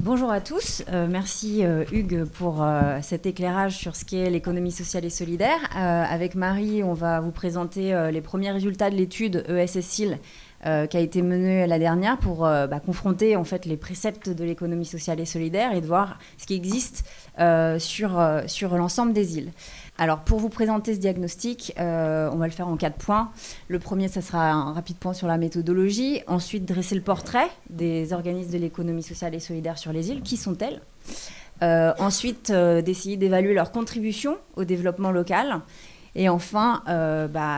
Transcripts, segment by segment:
Bonjour à tous, merci Hugues pour cet éclairage sur ce qu'est l'économie sociale et solidaire. Avec Marie, on va vous présenter les premiers résultats de l'étude ESS-IL qui a été menée la dernière pour confronter en fait, les préceptes de l'économie sociale et solidaire et de voir ce qui existe sur l'ensemble des îles. Alors, pour vous présenter ce diagnostic, on va le faire en 4 points. Le premier, ça sera un rapide point sur la méthodologie. Ensuite, dresser le portrait des organismes de l'économie sociale et solidaire sur les îles. Qui sont-elles ? Ensuite, d'essayer d'évaluer leur contribution au développement local. Et enfin,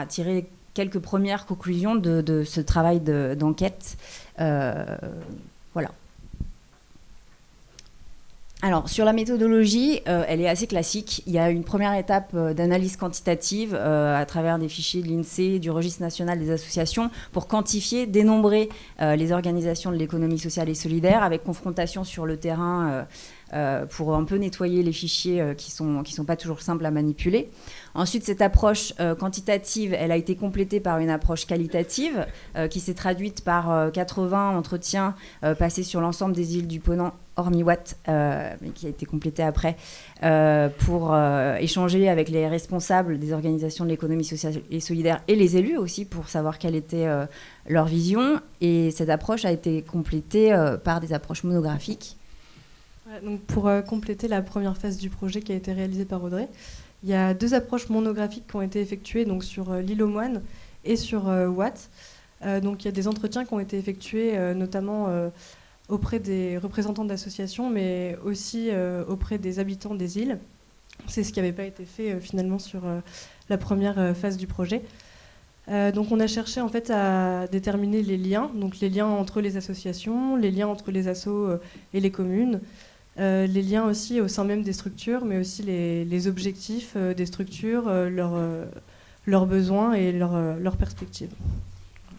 tirer quelques premières conclusions de ce travail d'enquête. Voilà. Alors, sur la méthodologie, elle est assez classique. Il y a une première étape d'analyse quantitative à travers des fichiers de l'INSEE, du Registre national des associations, pour quantifier, dénombrer les organisations de l'économie sociale et solidaire, avec confrontation sur le terrain pour un peu nettoyer les fichiers qui sont pas toujours simples à manipuler. Ensuite, cette approche quantitative, elle a été complétée par une approche qualitative qui s'est traduite par 80 entretiens passés sur l'ensemble des îles du Ponant, hormis Watt, mais qui a été complété après, pour échanger avec les responsables des organisations de l'économie sociale et solidaire et les élus aussi pour savoir quelle était leur vision. Et cette approche a été complétée par des approches monographiques. Donc pour compléter la première phase du projet qui a été réalisée par Audrey, il y a 2 approches monographiques qui ont été effectuées donc sur l'île aux Moines et sur Watt. Donc il y a des entretiens qui ont été effectués notamment auprès des représentants d'associations, mais aussi auprès des habitants des îles. C'est ce qui n'avait pas été fait finalement sur la première phase du projet. Donc on a cherché en fait à déterminer les liens, donc les liens entre les associations, les liens entre les assos et les communes, les liens aussi au sein même des structures, mais aussi les objectifs des structures, leurs besoins et leurs perspectives.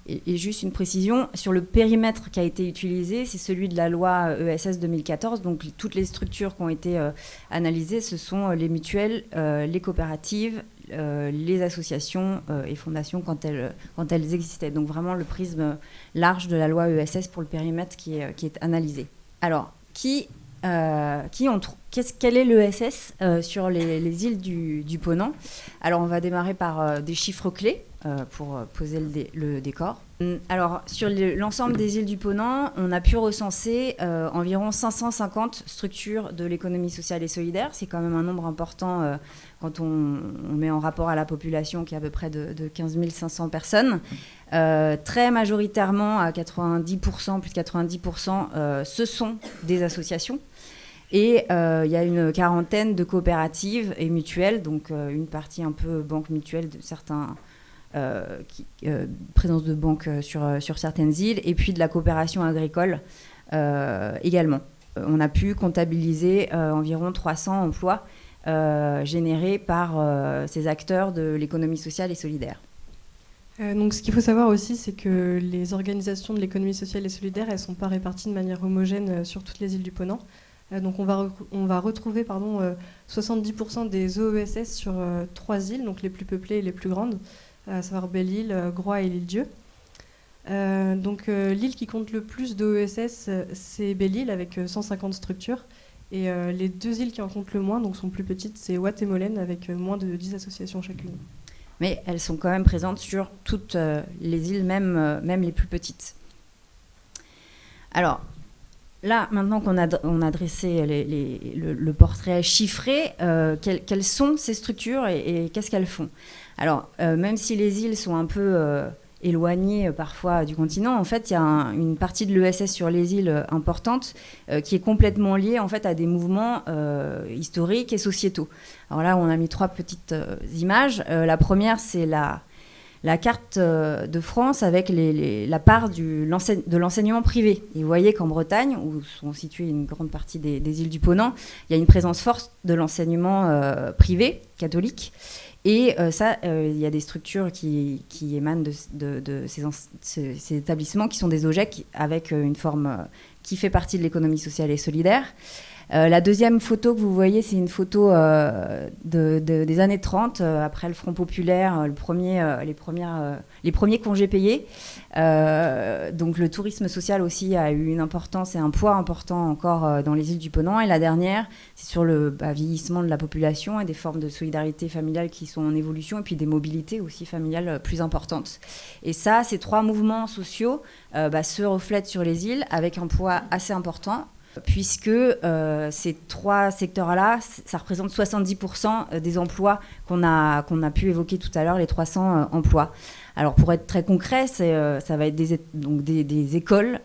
Et juste une précision, sur le périmètre qui a été utilisé, c'est celui de la loi ESS 2014. Donc toutes les structures qui ont été analysées, ce sont les mutuelles, les coopératives, les associations et fondations quand elles existaient. Donc vraiment le prisme large de la loi ESS pour le périmètre qui est analysé. Alors, quel est l'ESS sur les îles du Ponant ? Alors on va démarrer par des chiffres clés pour poser le décor. Alors sur l'ensemble des îles du Ponant, on a pu recenser environ 550 structures de l'économie sociale et solidaire. C'est quand même un nombre important quand on met en rapport à la population qui est à peu près de 15 500 personnes. Très majoritairement, à 90%, plus de 90%, ce sont des associations. Et il y a une quarantaine de coopératives et mutuelles, donc une partie un peu banque mutuelle de certains... présence de banques sur certaines îles, et puis de la coopération agricole également. On a pu comptabiliser environ 300 emplois générés par ces acteurs de l'économie sociale et solidaire. Donc ce qu'il faut savoir aussi, c'est que les organisations de l'économie sociale et solidaire, elles ne sont pas réparties de manière homogène sur toutes les îles du Ponant. Donc on va retrouver 70% des OESS sur 3 îles, donc les plus peuplées et les plus grandes, à savoir Belle-Île, Groix et l'île-Dieu. L'île qui compte le plus d'OESS, c'est Belle-Île avec 150 structures. Et les 2 îles qui en comptent le moins, donc sont plus petites, c'est Watt et Molène avec moins de 10 associations chacune. Mais elles sont quand même présentes sur toutes les îles, même les plus petites. Alors, là, maintenant qu'on a dressé le portrait chiffré, quelles sont ces structures et qu'est-ce qu'elles font ? Alors, même si les îles sont un peu éloignées parfois du continent, en fait, il y a une partie de l'ESS sur les îles importante qui est complètement liée en fait, à des mouvements historiques et sociétaux. Alors là, on a mis 3 petites images. La première, c'est la carte de France avec la part de l'enseignement privé. Et vous voyez qu'en Bretagne, où sont situées une grande partie des îles du Ponant, il y a une présence forte de l'enseignement privé, catholique. Et il y a des structures qui émanent de ces établissements qui sont des OGEC avec une forme qui fait partie de l'économie sociale et solidaire. La deuxième photo que vous voyez, c'est une photo des années 30, après le Front populaire, les premiers congés payés. Donc le tourisme social aussi a eu une importance et un poids important encore dans les îles du Ponant. Et la dernière, c'est sur le vieillissement de la population et des formes de solidarité familiale qui sont en évolution, et puis des mobilités aussi familiales plus importantes. Et ça, ces 3 mouvements sociaux se reflètent sur les îles avec un poids assez important, puisque ces 3 secteurs-là, ça représente 70% des emplois qu'on a pu évoquer tout à l'heure, les 300 emplois. Alors pour être très concret, ça va être des écoles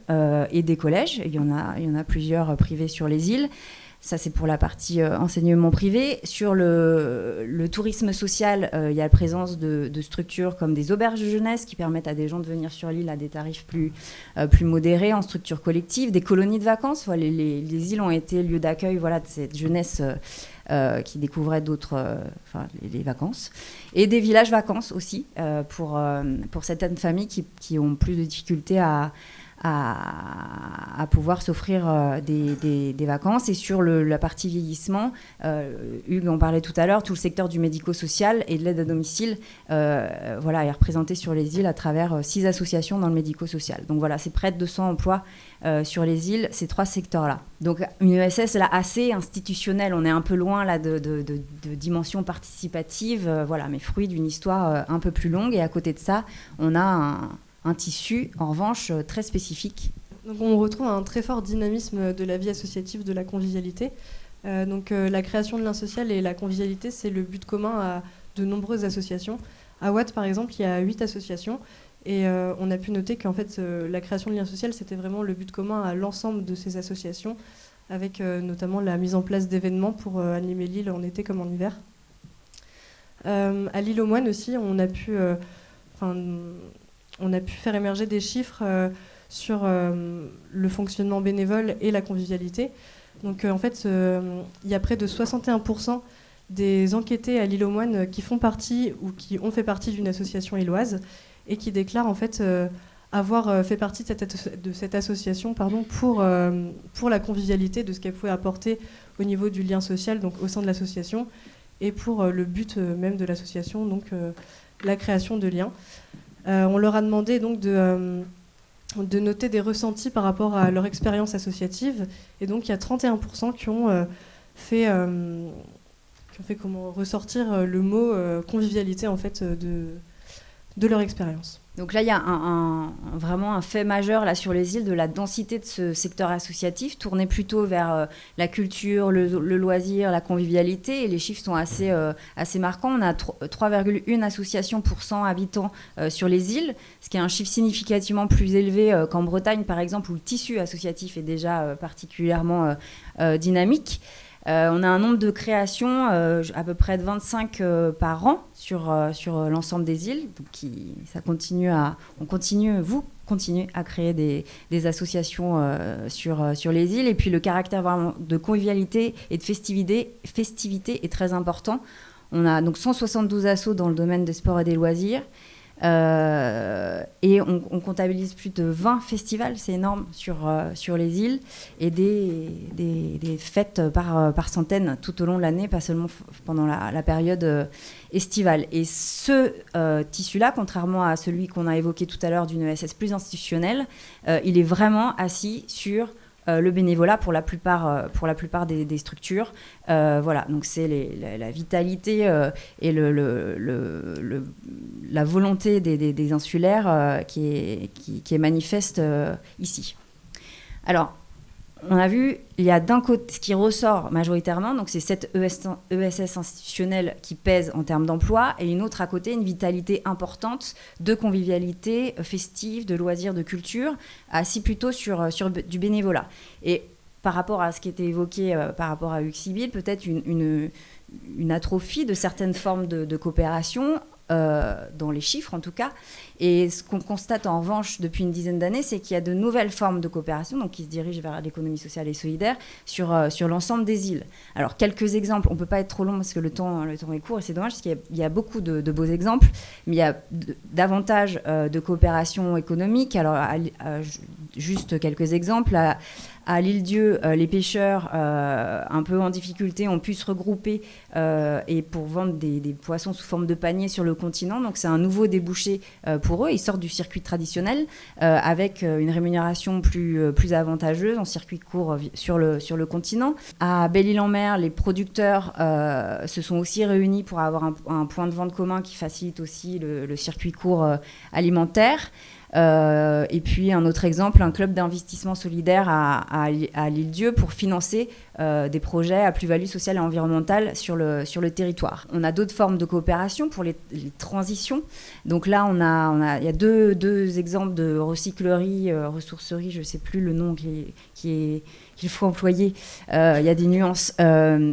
et des collèges. Il y en a plusieurs privés sur les îles. Ça, c'est pour la partie enseignement privé. Sur le tourisme social, il y a la présence de structures comme des auberges de jeunesse qui permettent à des gens de venir sur l'île à des tarifs plus modérés, en structure collective, des colonies de vacances. Les îles ont été lieu d'accueil de cette jeunesse qui découvrait les vacances. Et des villages vacances aussi, pour certaines familles qui ont plus de difficultés à pouvoir s'offrir des vacances. Et sur la partie vieillissement, Hugues en parlait tout à l'heure, tout le secteur du médico-social et de l'aide à domicile est représenté sur les îles à travers 6 associations dans le médico-social. Donc voilà, c'est près de 200 emplois sur les îles, ces 3 secteurs-là. Donc une ESS là, assez institutionnelle, on est un peu loin là, de dimension participative, mais fruit d'une histoire un peu plus longue. Et à côté de ça, on a un tissu, en revanche, très spécifique. Donc on retrouve un très fort dynamisme de la vie associative, de la convivialité. La création de lien social et la convivialité, c'est le but commun à de nombreuses associations. À Watt, par exemple, il y a 8 associations. Et on a pu noter qu'en fait, la création de lien social, c'était vraiment le but commun à l'ensemble de ces associations, avec notamment la mise en place d'événements pour animer l'île en été comme en hiver. À l'île aux Moines aussi, on a pu faire émerger des chiffres sur le fonctionnement bénévole et la convivialité. Donc en fait, il y a près de 61% des enquêtés à l'île aux Moines qui font partie ou qui ont fait partie d'une association illoise et qui déclarent en fait avoir fait partie de cette association pour la convivialité, de ce qu'elle pouvait apporter au niveau du lien social, donc au sein de l'association, et pour le but même de l'association, donc la création de liens. On leur a demandé donc de noter des ressentis par rapport à leur expérience associative. Et donc, il y a 31% qui ont fait ressortir le mot convivialité en fait, de leur expérience. Donc là, il y a vraiment un fait majeur là, sur les îles de la densité de ce secteur associatif, tourné plutôt vers la culture, le loisir, la convivialité. Et les chiffres sont assez marquants. On a 3,1 associations pour 100 habitants sur les îles, ce qui est un chiffre significativement plus élevé qu'en Bretagne, par exemple, où le tissu associatif est déjà particulièrement dynamique. On a un nombre de créations à peu près de 25 par an sur l'ensemble des îles. Donc vous continuez à créer des associations sur les îles. Et puis le caractère vraiment de convivialité et de festivité est très important. On a donc 172 assos dans le domaine des sports et des loisirs. Et on comptabilise plus de 20 festivals, c'est énorme, sur les îles, et des fêtes par centaines tout au long de l'année, pas seulement pendant la période estivale. Et ce tissu-là, contrairement à celui qu'on a évoqué tout à l'heure d'une ESS plus institutionnelle, il est vraiment assis sur le bénévolat pour la plupart des structures. Donc c'est la vitalité et la volonté des insulaires qui est manifeste ici. Alors, on a vu, il y a d'un côté ce qui ressort majoritairement, donc c'est cette ESS institutionnelle qui pèse en termes d'emploi, et une autre à côté, une vitalité importante de convivialité festive, de loisirs, de culture, assis plutôt sur du bénévolat. Et par rapport à ce qui était évoqué par rapport à Uxibile, peut-être une atrophie de certaines formes de coopération, dans les chiffres en tout cas. Et ce qu'on constate en revanche depuis une dizaine d'années, c'est qu'il y a de nouvelles formes de coopération, donc qui se dirigent vers l'économie sociale et solidaire sur l'ensemble des îles. Alors quelques exemples, on ne peut pas être trop long parce que le temps est court et c'est dommage parce qu'il y a beaucoup de beaux exemples, mais il y a davantage de coopération économique. Alors juste quelques exemples. À l'Île-Dieu, les pêcheurs un peu en difficulté ont pu se regrouper et pour vendre des poissons sous forme de panier sur le continent. Donc c'est un nouveau débouché pour eux. Ils sortent du circuit traditionnel avec une rémunération plus avantageuse en circuit court sur le continent. À Belle-Île-en-Mer, les producteurs se sont aussi réunis pour avoir un point de vente commun qui facilite aussi le circuit court alimentaire. Et puis un autre exemple, un club d'investissement solidaire à l'Île-Dieu pour financer des projets à plus-value sociale et environnementale sur le territoire. On a d'autres formes de coopération pour les transitions. Donc là, il y a deux exemples de recyclerie, ressourcerie, je ne sais plus le nom qu'il faut employer. Il y a des nuances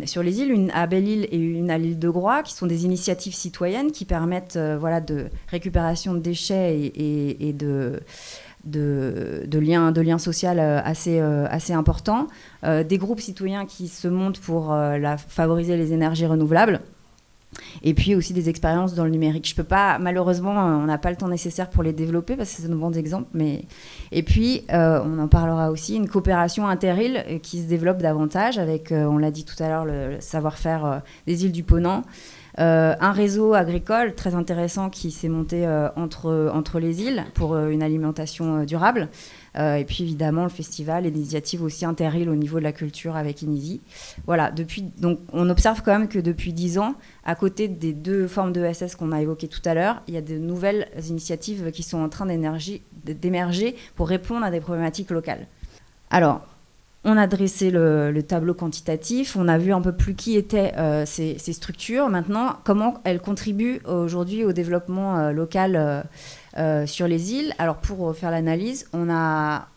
sur les îles, une à Belle-Île et une à l'île de Groix, qui sont des initiatives citoyennes qui permettent de récupération de déchets et de liens sociaux assez importants. Des groupes citoyens qui se montent pour favoriser les énergies renouvelables. Et puis aussi des expériences dans le numérique. Je peux pas, malheureusement, on n'a pas le temps nécessaire pour les développer parce que c'est de bons exemples. Et puis, on en parlera aussi, une coopération inter-îles qui se développe davantage avec, on l'a dit tout à l'heure, le savoir-faire des îles du Ponant. Un réseau agricole très intéressant qui s'est monté entre les îles pour une alimentation durable. Et puis évidemment le festival et des initiatives aussi inter-îles au niveau de la culture avec Inisi. Voilà, donc on observe quand même que depuis 10 ans, à côté des deux formes de ESS qu'on a évoquées tout à l'heure, il y a de nouvelles initiatives qui sont en train d'émerger pour répondre à des problématiques locales. Alors, on a dressé le tableau quantitatif, on a vu un peu plus qui étaient ces structures. Maintenant, comment elles contribuent aujourd'hui au développement local sur les îles. Alors, pour faire l'analyse, on a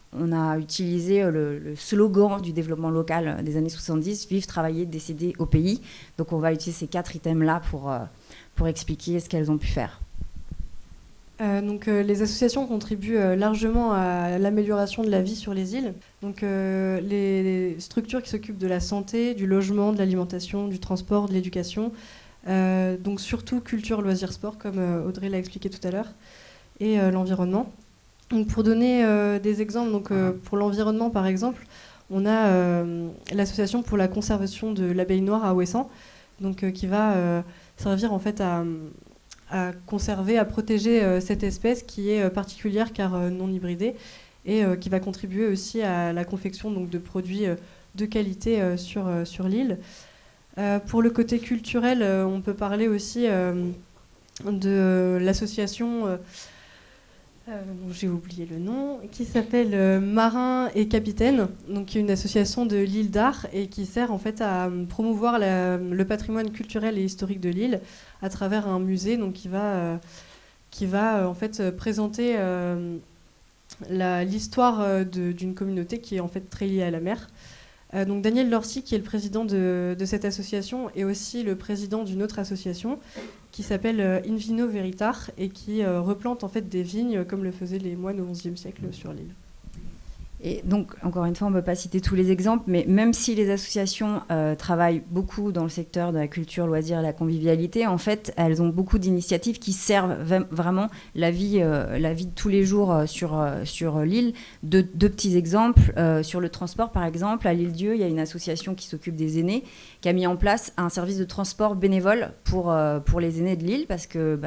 utilisé le slogan du développement local des années 70, « Vivre, travailler, décider au pays ». Donc, on va utiliser ces 4 items-là pour expliquer ce qu'elles ont pu faire. Les associations contribuent largement à l'amélioration de la vie sur les îles. Donc, les structures qui s'occupent de la santé, du logement, de l'alimentation, du transport, de l'éducation, donc surtout culture, loisirs, sport, comme Audrey l'a expliqué tout à l'heure, et l'environnement. Donc, pour donner des exemples, pour l'environnement par exemple, on a l'association pour la conservation de l'abeille noire à Ouessant, qui va servir en fait à conserver, à protéger cette espèce qui est particulière car non hybridée et qui va contribuer aussi à la confection de produits de qualité sur l'île. Pour le côté culturel, on peut parler aussi de l'association, j'ai oublié le nom, qui s'appelle Marins et Capitaines, qui est une association de l'île d'Ar et qui sert en fait à promouvoir le patrimoine culturel et historique de l'île à travers un musée qui va en fait présenter l'histoire d'une communauté qui est en fait très liée à la mer. Daniel Lorcy, qui est le président de cette association, est aussi le président d'une autre association qui s'appelle Invino Veritar et qui replante en fait des vignes comme le faisaient les moines au XIe siècle sur l'île. Et donc, encore une fois, on ne peut pas citer tous les exemples, mais même si les associations travaillent beaucoup dans le secteur de la culture, loisirs et la convivialité, en fait, elles ont beaucoup d'initiatives qui servent vraiment la vie de tous les jours sur l'île. Deux petits exemples. Sur le transport, par exemple, à l'Île-Dieu, il y a une association qui s'occupe des aînés qui a mis en place un service de transport bénévole pour les aînés de l'île parce que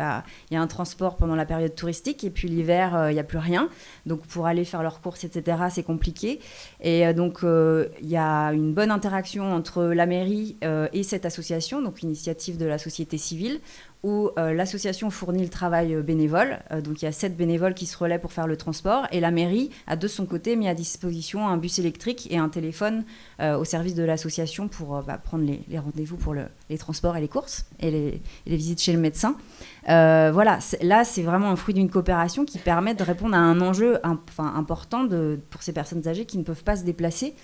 y a un transport pendant la période touristique et puis l'hiver, il n'y a plus rien. Donc, pour aller faire leurs courses, etc., c'est compliqué. Et donc, il y a une bonne interaction entre la mairie et cette association, donc initiative de la société civile, où l'association fournit le travail bénévole. Donc, il y a 7 bénévoles qui se relaient pour faire le transport. Et la mairie a de son côté mis à disposition un bus électrique et un téléphone au service de l'association pour prendre les rendez-vous pour les transports et les courses et les visites chez le médecin. Là, c'est vraiment un fruit d'une coopération qui permet de répondre à un enjeu important pour ces personnes âgées qui ne peuvent pas se déplacer.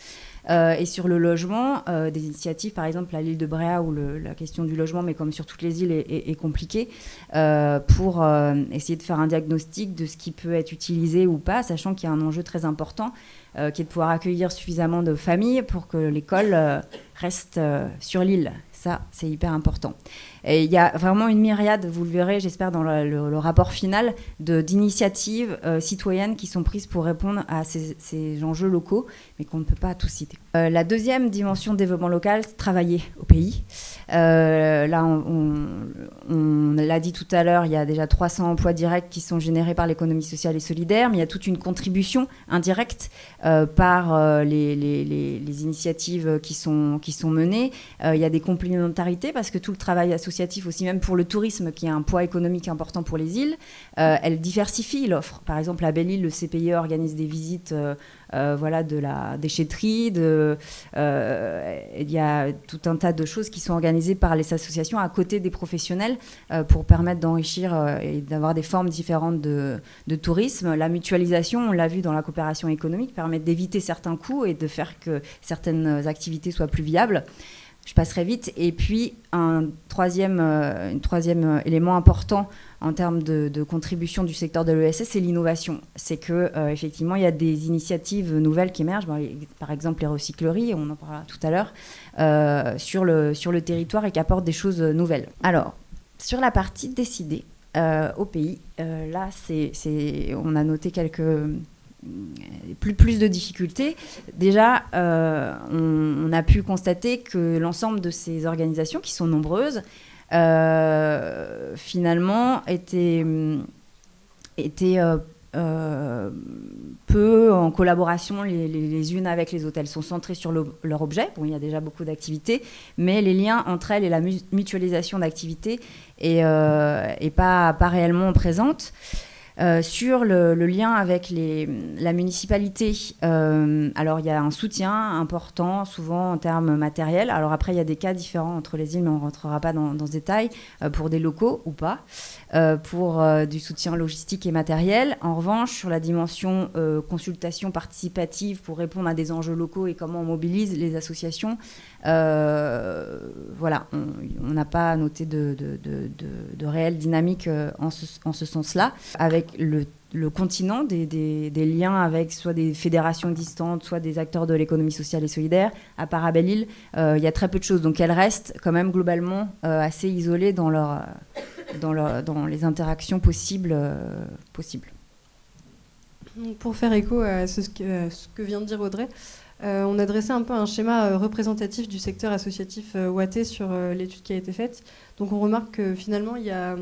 Et sur le logement, des initiatives, par exemple à l'île de Bréa, où la question du logement, mais comme sur toutes les îles, est compliquée, pour essayer de faire un diagnostic de ce qui peut être utilisé ou pas, sachant qu'il y a un enjeu très important, qui est de pouvoir accueillir suffisamment de familles pour que l'école reste sur l'île. Ça, c'est hyper important. Et il y a vraiment une myriade, vous le verrez, j'espère, dans le rapport final, d'initiatives citoyennes qui sont prises pour répondre à ces enjeux locaux, mais qu'on ne peut pas tous citer. La deuxième dimension de développement local, c'est travailler au pays. Là, on l'a dit tout à l'heure, il y a déjà 300 emplois directs qui sont générés par l'économie sociale et solidaire, mais il y a toute une contribution indirecte par les initiatives qui sont menées. Il y a des complémentarités parce que tout le travail associatif aussi, même pour le tourisme, qui a un poids économique important pour les îles, elle diversifie l'offre. Par exemple, à Belle-Île, le CPIE organise des visites de la déchetterie. Il y a tout un tas de choses qui sont organisées par les associations à côté des professionnels pour permettre d'enrichir et d'avoir des formes différentes de tourisme. La mutualisation, on l'a vu dans la coopération économique, permet d'éviter certains coûts et de faire que certaines activités soient plus viables. Je passerai vite. Et puis, un troisième élément important en termes de contribution du secteur de l'ESS, c'est l'innovation. C'est qu'effectivement, il y a des initiatives nouvelles qui émergent, par exemple les recycleries, on en parlera tout à l'heure, sur le territoire et qui apportent des choses nouvelles. Alors, sur la partie décidée au pays, là, on a noté quelques... plus de difficultés. Déjà, on a pu constater que l'ensemble de ces organisations, qui sont nombreuses, finalement, étaient peu en collaboration les unes avec les autres. Elles sont centrées sur leur objet. Bon, il y a déjà beaucoup d'activités, mais les liens entre elles et la mutualisation d'activités est pas réellement présente. Sur le lien avec la municipalité, alors il y a un soutien important, souvent en termes matériels. Alors après, il y a des cas différents entre les îles, mais on ne rentrera pas dans ce détail, pour des locaux ou pas, pour du soutien logistique et matériel. En revanche, sur la dimension consultation participative pour répondre à des enjeux locaux et comment on mobilise les associations, voilà, on n'a pas noté de réelle dynamique en ce sens-là. Avec le continent, des liens avec soit des fédérations existantes, soit des acteurs de l'économie sociale et solidaire, à part à Belle-Île, il y a très peu de choses. Donc elles restent quand même globalement assez isolées dans les interactions possibles. Donc pour faire écho à ce que vient de dire Audrey, on a dressé un peu un schéma représentatif du secteur associatif ouatais sur l'étude qui a été faite. Donc on remarque que finalement il y a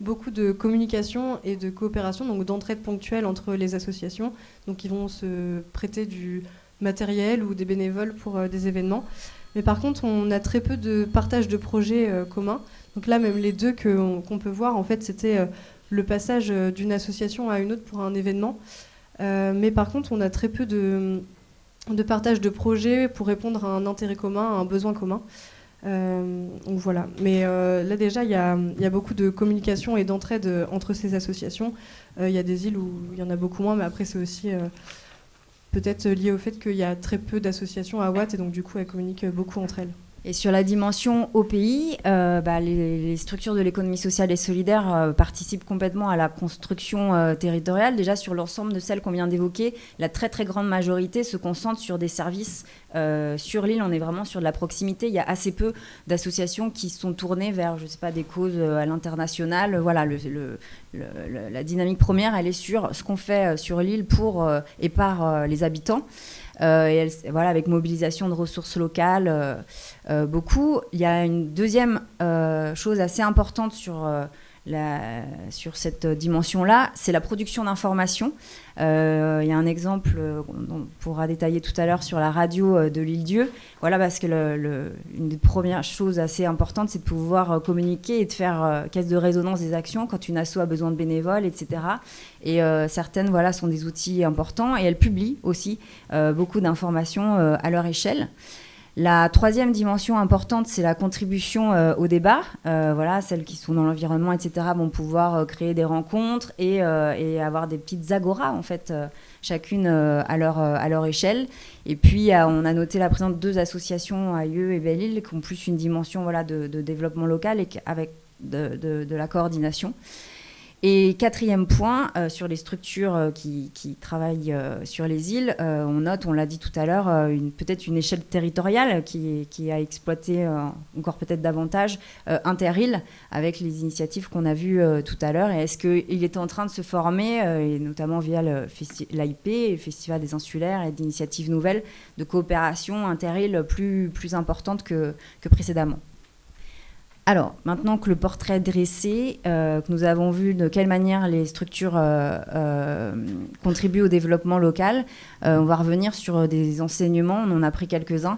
beaucoup de communication et de coopération, donc d'entraide ponctuelle entre les associations, donc qui vont se prêter du matériel ou des bénévoles pour des événements. Mais par contre, on a très peu de partage de projets communs. Donc là, même les deux qu'on peut voir, en fait, c'était le passage d'une association à une autre pour un événement. Mais par contre, on a très peu de partage de projets pour répondre à un intérêt commun, à un besoin commun. Donc voilà. Mais là déjà, il y a beaucoup de communication et d'entraide entre ces associations. Il y a des îles où il y en a beaucoup moins, mais après c'est aussi peut-être lié au fait qu'il y a très peu d'associations à Ouate et donc du coup elles communiquent beaucoup entre elles. Et sur la dimension au pays, les structures de l'économie sociale et solidaire participent complètement à la construction territoriale. Déjà, sur l'ensemble de celles qu'on vient d'évoquer, la très très grande majorité se concentre sur des services sur l'île. On est vraiment sur de la proximité. Il y a assez peu d'associations qui sont tournées vers, je sais pas, des causes à l'international. Voilà, la dynamique première, elle est sur ce qu'on fait sur l'île pour et par les habitants. Voilà, avec mobilisation de ressources locales, beaucoup. Il y a une deuxième chose assez importante sur cette dimension-là, c'est la production d'informations. Il y a un exemple qu'on pourra détailler tout à l'heure sur la radio de l'Île-Dieu. Voilà, parce que une des premières choses assez importantes, c'est de pouvoir communiquer et de faire caisse de résonance des actions quand une asso a besoin de bénévoles, etc. Et certaines, voilà, sont des outils importants et elles publient aussi beaucoup d'informations à leur échelle. La troisième dimension importante, c'est la contribution au débat. Voilà, celles qui sont dans l'environnement, etc., vont pouvoir créer des rencontres et avoir des petites agoras, en fait, chacune à leur échelle. Et puis, on a noté la présence de 2 associations, Aïeux et Belle-Île, qui ont plus une dimension, voilà, de développement local et avec de la coordination. Et quatrième point, sur les structures qui travaillent sur les îles, on note, on l'a dit tout à l'heure, peut-être une échelle territoriale qui a exploité encore peut-être davantage inter-îles avec les initiatives qu'on a vues tout à l'heure. Et est-ce qu'il est en train de se former, et notamment via l'AIP, le Festival des Insulaires, et d'initiatives nouvelles de coopération inter-îles plus importantes que précédemment. Alors, maintenant que le portrait est dressé, que nous avons vu de quelle manière les structures contribuent au développement local, on va revenir sur des enseignements, on en a pris quelques-uns,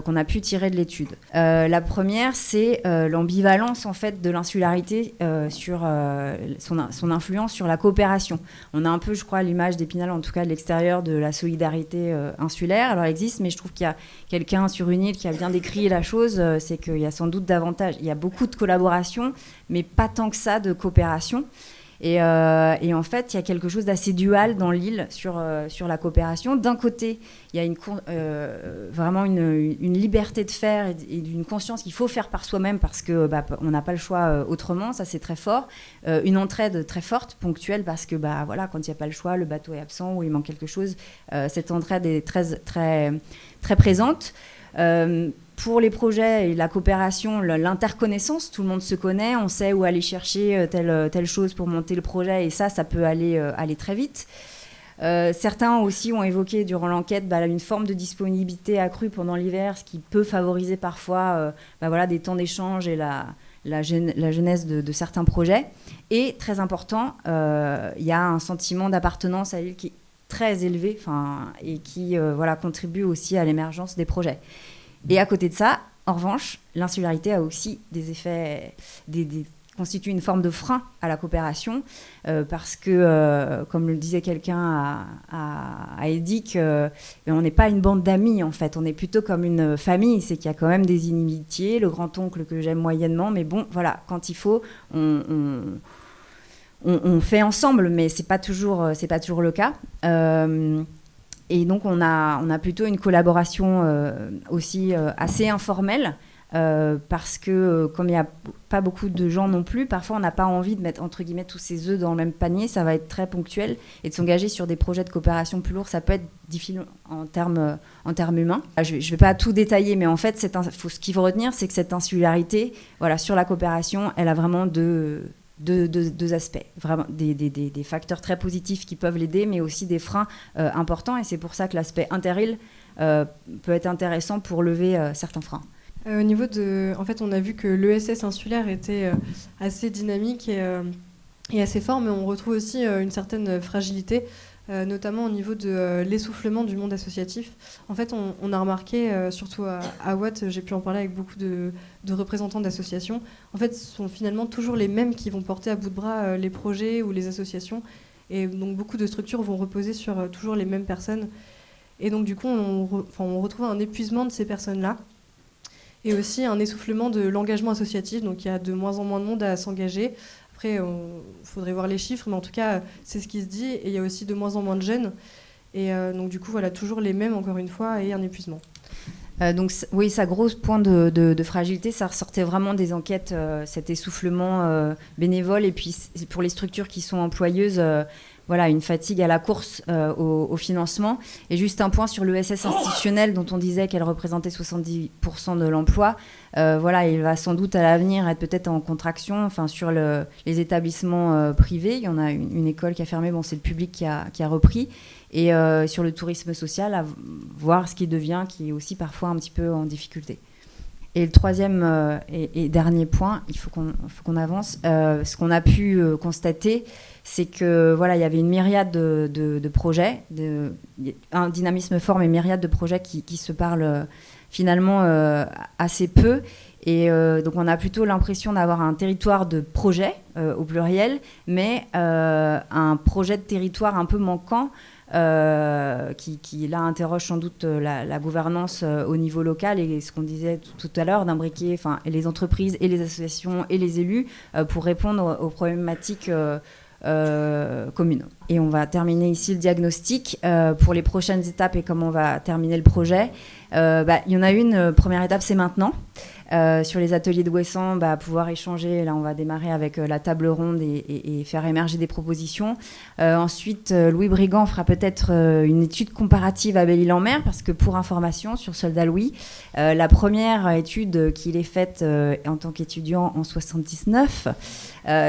qu'on a pu tirer de l'étude. La première, c'est l'ambivalence en fait, de l'insularité sur son influence sur la coopération. On a un peu, je crois, l'image d'Épinal, en tout cas de l'extérieur, de la solidarité insulaire. Alors, elle existe, mais je trouve qu'il y a quelqu'un sur une île qui a bien décrit la chose, c'est qu'il y a sans doute davantage. Il y a beaucoup de collaboration, mais pas tant que ça de coopération. Et en fait, il y a quelque chose d'assez dual dans l'île sur la coopération. D'un côté, il y a vraiment une liberté de faire et d'une conscience qu'il faut faire par soi-même parce qu'on n'a pas le choix autrement, ça c'est très fort. Une entraide très forte, ponctuelle, parce que voilà, quand il n'y a pas le choix, le bateau est absent ou il manque quelque chose, cette entraide est très, très, très présente. Pour les projets et la coopération, l'interconnaissance, tout le monde se connaît, on sait où aller chercher telle chose pour monter le projet, et ça peut aller très vite. Certains aussi ont évoqué durant l'enquête une forme de disponibilité accrue pendant l'hiver, ce qui peut favoriser parfois des temps d'échange et la genèse de certains projets. Et très important, il y a un sentiment d'appartenance à l'île qui est très élevé et qui contribue aussi à l'émergence des projets. Et à côté de ça, en revanche, l'insularité a aussi des effets, constitue une forme de frein à la coopération, parce que, comme le disait quelqu'un à Edic, on n'est pas une bande d'amis, en fait. On est plutôt comme une famille. C'est qu'il y a quand même des inimitiés, le grand-oncle que j'aime moyennement, mais bon, voilà, quand il faut, on fait ensemble, mais c'est pas toujours le cas. Et donc, on a plutôt une collaboration aussi assez informelle, parce que, comme il n'y a pas beaucoup de gens non plus, parfois, on n'a pas envie de mettre, entre guillemets, tous ses œufs dans le même panier. Ça va être très ponctuel. Et de s'engager sur des projets de coopération plus lourds, ça peut être difficile en termes humains. Je ne vais pas tout détailler, mais en fait, ce qu'il faut retenir, c'est que cette insularité, sur la coopération, elle a vraiment deux aspects, vraiment des facteurs très positifs qui peuvent l'aider, mais aussi des freins importants, et c'est pour ça que l'aspect inter-île peut être intéressant pour lever certains freins. Au niveau en fait, on a vu que l'ESS insulaire était assez dynamique et assez fort, mais on retrouve aussi une certaine fragilité, notamment au niveau de l'essoufflement du monde associatif. En fait, on a remarqué, surtout à Watt, j'ai pu en parler avec beaucoup de représentants d'associations, en fait, ce sont finalement toujours les mêmes qui vont porter à bout de bras les projets ou les associations. Et donc, beaucoup de structures vont reposer sur toujours les mêmes personnes. Et donc, du coup, on retrouve un épuisement de ces personnes-là. Et aussi un essoufflement de l'engagement associatif. Donc, il y a de moins en moins de monde à s'engager. Après, il faudrait voir les chiffres, mais en tout cas, c'est ce qui se dit. Et il y a aussi de moins en moins de jeunes. Et donc, du coup, toujours les mêmes, encore une fois, et un épuisement. Donc, oui, sa grosse point de fragilité, ça ressortait vraiment des enquêtes, cet essoufflement bénévole. Et puis, pour les structures qui sont employeuses, une fatigue à la course au financement. Et juste un point sur l'ESS institutionnel, dont on disait qu'elle représentait 70% de l'emploi. Il va sans doute à l'avenir être peut-être en contraction. Sur les établissements privés, il y en a une école qui a fermé, c'est le public qui a repris. Et sur le tourisme social, à voir ce qui devient, qui est aussi parfois un petit peu en difficulté. Et le troisième et dernier point, il faut qu'on avance. Ce qu'on a pu constater, c'est que il y avait une myriade de projets, un dynamisme fort, mais une myriade de projets qui se parlent finalement assez peu. Et donc on a plutôt l'impression d'avoir un territoire de projets au pluriel, mais un projet de territoire un peu manquant, qui là interroge sans doute la gouvernance au niveau local, et ce qu'on disait tout à l'heure, d'imbriquer les entreprises et les associations et les élus pour répondre aux problématiques communes. Et on va terminer ici le diagnostic pour les prochaines étapes et comment on va terminer le projet. Il y en a une, première étape, c'est maintenant. Sur les ateliers de Ouessant, pouvoir échanger. Là, on va démarrer avec la table ronde et faire émerger des propositions. Ensuite, Louis Brigand fera peut-être une étude comparative à Belle-Île-en-Mer, parce que pour information sur Soldat Louis, la première étude qu'il ait faite en tant qu'étudiant en 79,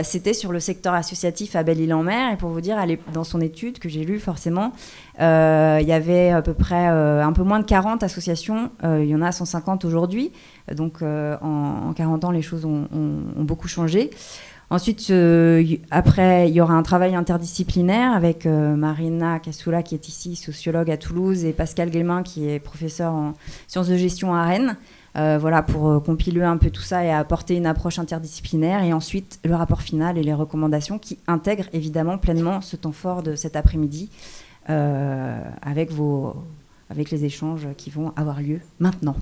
c'était sur le secteur associatif à Belle-Île-en-Mer. Et pour vous dire, dans son étude que j'ai lue forcément, il y avait à peu près un peu moins de 40 associations. Il y en a 150 aujourd'hui. Donc en 40 ans, les choses ont beaucoup changé. Ensuite, après, il y aura un travail interdisciplinaire avec Marina Kassoula, qui est ici, sociologue à Toulouse, et Pascal Guillemin, qui est professeur en sciences de gestion à Rennes. Pour compiler un peu tout ça et apporter une approche interdisciplinaire. Et ensuite, le rapport final et les recommandations qui intègrent évidemment pleinement ce temps fort de cet après-midi avec les échanges qui vont avoir lieu maintenant.